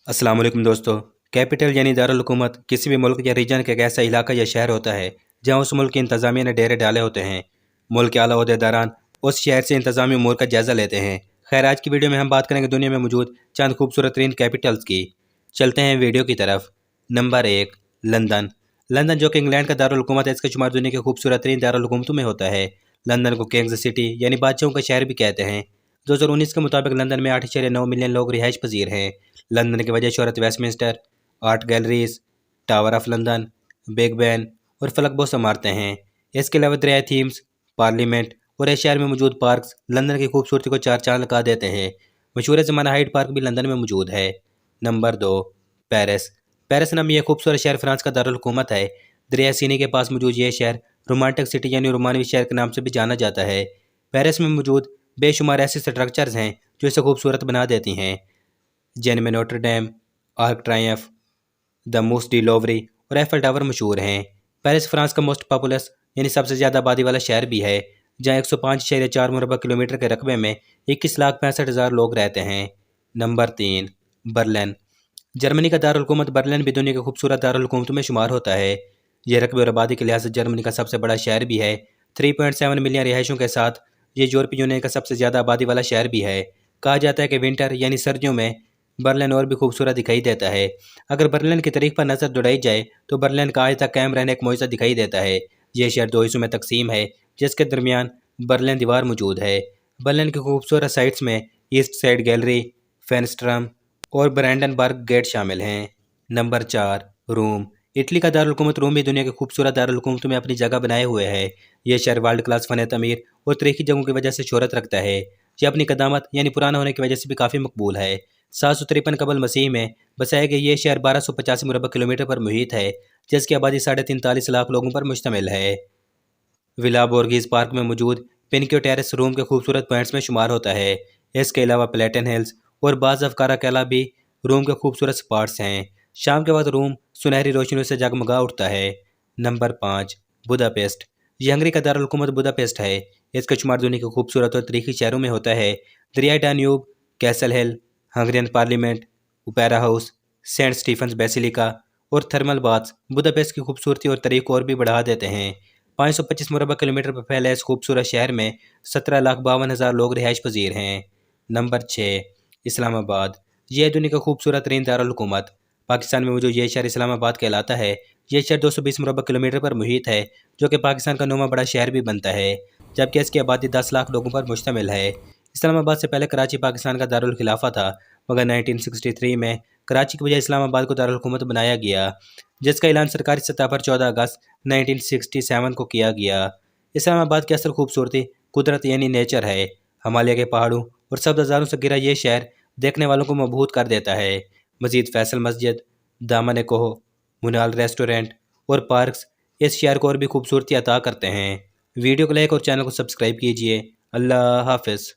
अस्सलाम वालेकुम दोस्तों। कैपिटल यानी दारुल हुकूमत किसी भी मुल्क या रीजन का एक ऐसा इलाका या शहर होता है जहां उस मुल्क की इंतज़ामिया ने डेरे डाले होते हैं। मुल्क के आला ओहदेदारान उस शहर से इंतज़ामी उमूर का जायज़ा लेते हैं। खैर, आज की वीडियो में हम बात करेंगे दुनिया में मौजूद चंद खूबसूरत तरीन कैपिटल्स की। चलते हैं वीडियो की तरफ। Number 1, London. लंदन जो कि इंग्लैंड का दारुल हुकूमत है, इसका शुमार दुनिया के खूबसूरत तरीन दारुल हुकूमतों में होता है। लंदन को किंग्स सिटी यानी बादशाहों का शहर भी कहते हैं। 2019 के मुताबिक लंदन में 8.9 मिलियन लोग रिहाइश पजीर हैं। लंदन की वजह शहरत Westminster, art galleries, tower of London, Big Ben और फलकबोस इमारतें हैं। इसके अलावा दरिया थीम्स, पार्लियामेंट और इस शहर में मौजूद पार्क्स लंदन की खूबसूरती को चार चांद लगा देते हैं। मशहूर ज़माना हाइड पार्क भी लंदन में मौजूद है। Number 2, Paris. पेरिस नाम यह खूबसूरत शहर फ्रांस का दारुल हुकूमत है। दरिया सीनी के पास मौजूद यह शहर रोमांटिक सिटी यानी रोमानवी शहर के नाम से भी जाना जाता है। पेरिस में मौजूद बेशुमार ऐसे स्ट्रक्चर्स हैं जो इसे खूबसूरत बना देती हैं। जिनमें Notre Dame, Arc Triomphe, the Musée de Louvre और एफल टावर मशहूर हैं। पेरिस फ्रांस का मोस्ट पॉपुलस यानी सबसे ज़्यादा आबादी वाला शहर भी है, जहाँ 105.4 मुरबा किलोमीटर के रकबे में 21,65,000 लोग रहते हैं। Number 3, Berlin. जर्मनी का दारुल हुकूमत बर्लिन भी दुनिया के खूबसूरत दारुल हुकूमतों में शुमार होता है। यह रकबे और आबादी के लिहाज से जर्मनी का सबसे बड़ा शहर भी है। 3.7 मिलियन रिहायशों के साथ ये यूरोपीय यूनियन का सबसे ज़्यादा आबादी वाला शहर भी है। कहा जाता है कि विंटर यानी सर्दियों में बर्लिन और भी खूबसूरत दिखाई देता है। अगर बर्लिन की तारीख पर नज़र दौड़ाई जाए तो बर्लिन का आज तक कायम रहने एक मुआवजा दिखाई देता है। यह शहर दो हिस्सों में तकसीम है, जिसके दरमियान बर्लिन दीवार मौजूद है। बर्लिन की खूबसूरत साइट्स में ईस्ट साइड गैलरी, फेनस्ट्रम और ब्रैंडनबर्ग गेट शामिल हैं। नंबर 4, रोम। इटली का दारुल हुकूमत रोम भी दुनिया के खूबसूरत दारुल हुकूमतों में अपनी जगह बनाए हुए है। यह शहर वर्ल्ड क्लास फ़न तमीर और तरीकी जगहों की वजह से शोहरत रखता है। यह अपनी कदामत यानी पुराना होने की वजह से भी काफ़ी मकबूल है। 753 कबल मसीह में बसाया गया ये शहर 1285 मुरबा किलोमीटर पर मुहित है, जिसकी आबादी 43.5 लाख लोगों पर मुश्तमिल है। विला बोर्गीज पार्क में मौजूद पिनक्यो टेरेस रोम के खूबसूरत पॉइंट्स में शुमार होता है। इसके अलावा प्लेटन हिल्स और बाज ऑफ काराकेला भी रोम के खूबसूरत स्पॉट्स हैं। शाम के वक्त रोम सुनहरी रोशनियों से जगमगा उठता है। Number 5, Budapest. ये हंगरी का दारुल हुकूमत बुदापेस्ट है। इसका शुमार दुनिया के खूबसूरत और तारीखी शहरों में होता है। दरियाई Danube, Castle Hill, Hungarian Parliament, Opera House, Saint Stephen's Basilica और थर्मल बाथ्स बुदापेस्ट की खूबसूरती और तारीख को और भी बढ़ा देते हैं। 525 मुरबा किलोमीटर पर फैले इस खूबसूरत शहर में 17,52,000 लोग रिहाइश पजीर हैं। नंबर 6, इस्लामाबाद। यह दुनिया का खूबसूरत तरीन दारुल हुकूमत। पाकिस्तान में मौजूद यह शहर इस्लामाबाद कहलाता है। यह शहर 220 मुरबा किलोमीटर पर मुहित है, जो कि पाकिस्तान का 9वां बड़ा शहर भी बनता है, जबकि इसकी आबादी 10 लाख लोगों पर मुश्तमिल है। इस्लामाबाद से पहले कराची पाकिस्तान का दारुल खिलाफा था, मगर 1963 में कराची की बजाय इस्लामाबाद को दारुल हुकूमत बनाया गया, जिसका ऐलान सरकारी सतह पर 14 अगस्त 1967 को किया गया। इस्लामाबाद की असल खूबसूरती कुदरत यानी नेचर है। हिमालय के पहाड़ों और सब्ज़ारों से घिरा ये शहर देखने वालों को मबहूत कर देता है। मजीद फैसल मस्जिद, दामन कोह, मुनाल रेस्टोरेंट और पार्क्स इस शहर को और भी खूबसूरती अता करते हैं। वीडियो को लाइक और चैनल को सब्सक्राइब कीजिए। अल्लाह हाफ़िज़।